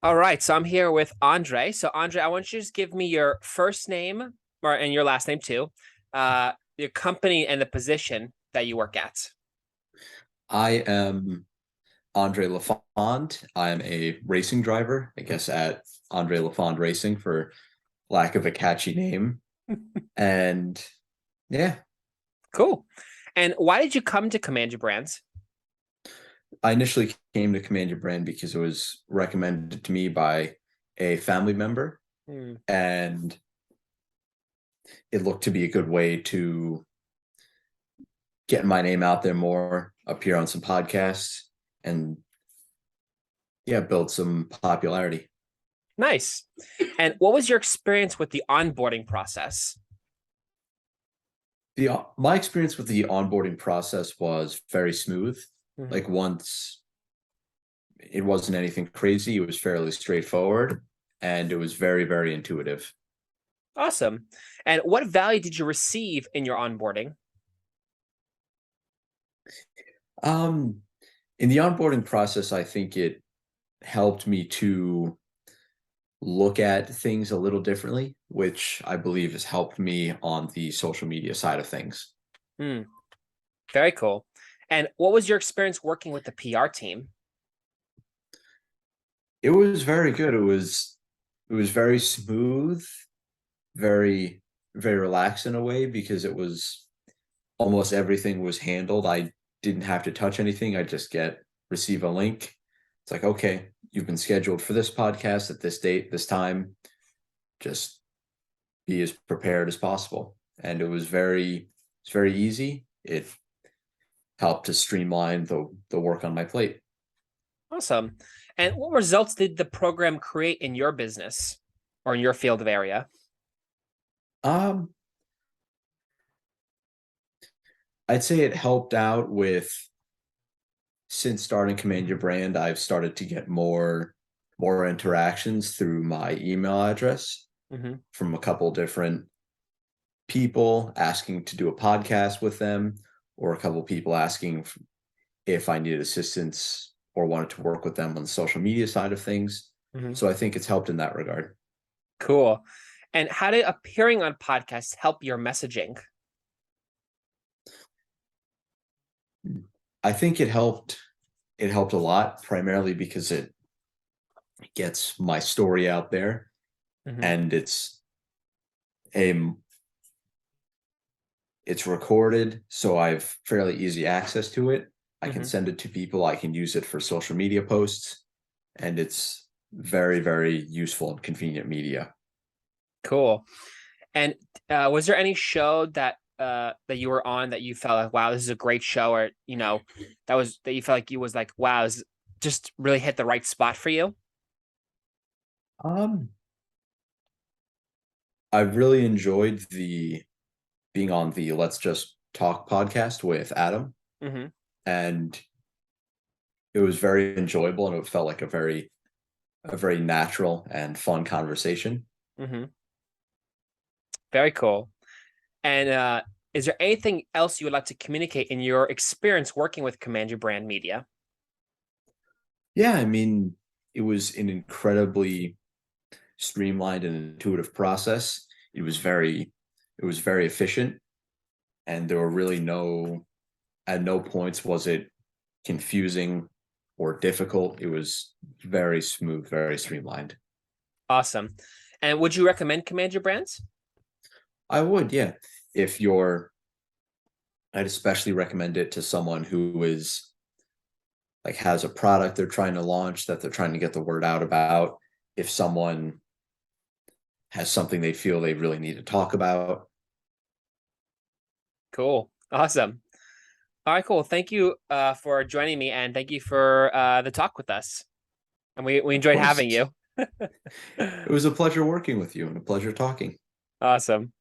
All right, so I'm here with Andre. So Andre, I want you to just give me your first name and your last name too, your company and the position that you work at. I am Andre LaFond. I'm a racing driver, I guess, at Andre LaFond Racing for lack of a catchy name. And yeah, Cool. And why did you come to Command Your Brands? I initially came to Command Your Brand because it was recommended to me by a family member, Hmm, and it looked to be a good way to get my name out there more, appear on some podcasts, and yeah, build some popularity. nice. And what was your experience with the onboarding process? The My experience with the onboarding process was very smooth. Mhm. Like once it wasn't anything crazy, it was fairly straightforward and it was very, very intuitive. Awesome. And what value did you receive in your onboarding? Um, in the onboarding process, I think it helped me to look at things a little differently, which I believe has helped me on the social media side of things. Hmm, very cool. And what was your experience working with the PR team? It was very good. It was very smooth, very, very relaxed in a way because it was almost everything was handled. I didn't have to touch anything. I just receive a link. It's like, okay, you've been scheduled for this podcast at this date, this time. Just be as prepared as possible. And it's very easy. It helped to streamline the work on my plate. Awesome. And what results did the program create in your business or in your field of area? Um, I'd say it helped out with since starting Command Your Brand, I've started to get more interactions through my email address Hmm. from a couple different people asking to do a podcast with them, or a couple people asking if I needed assistance or wanted to work with them on the social media side of things. Hmm. So I think it's helped in that regard. Cool. And how did appearing on podcasts help your messaging? I think it helped. It helped a lot, primarily because it gets my story out there, Hmm. and a it's recorded, so I've fairly easy access to it. I can Hmm. send it to people. I can use it for social media posts, and it's very, very useful and convenient media. Cool. And was there any show that you were on that you felt like, wow, this is a great show, or that you felt like you was like, wow, this just really hit the right spot for you? Um, I really enjoyed the being on the Let's Just Talk podcast with Adam, Hmm. and it was very enjoyable, and it felt like a very natural and fun conversation. Hmm. Very cool. And is there anything else you would like to communicate in your experience working with Command Your Brand Media? Yeah, I mean, it was an incredibly streamlined and intuitive process. It was very efficient, and there were really at no points was it confusing or difficult. It was very smooth, very streamlined. Awesome. And would you recommend Command Your Brands? I would, yeah. If you're, I'd especially recommend it to someone who is like has a product they're trying to launch that they're trying to get the word out about. If someone has something they feel they really need to talk about. Cool. Awesome. All right, cool. Thank you for joining me, and thank you for the talk with us. And we Of enjoyed having course, you. it was a pleasure working with you and a pleasure talking. Awesome.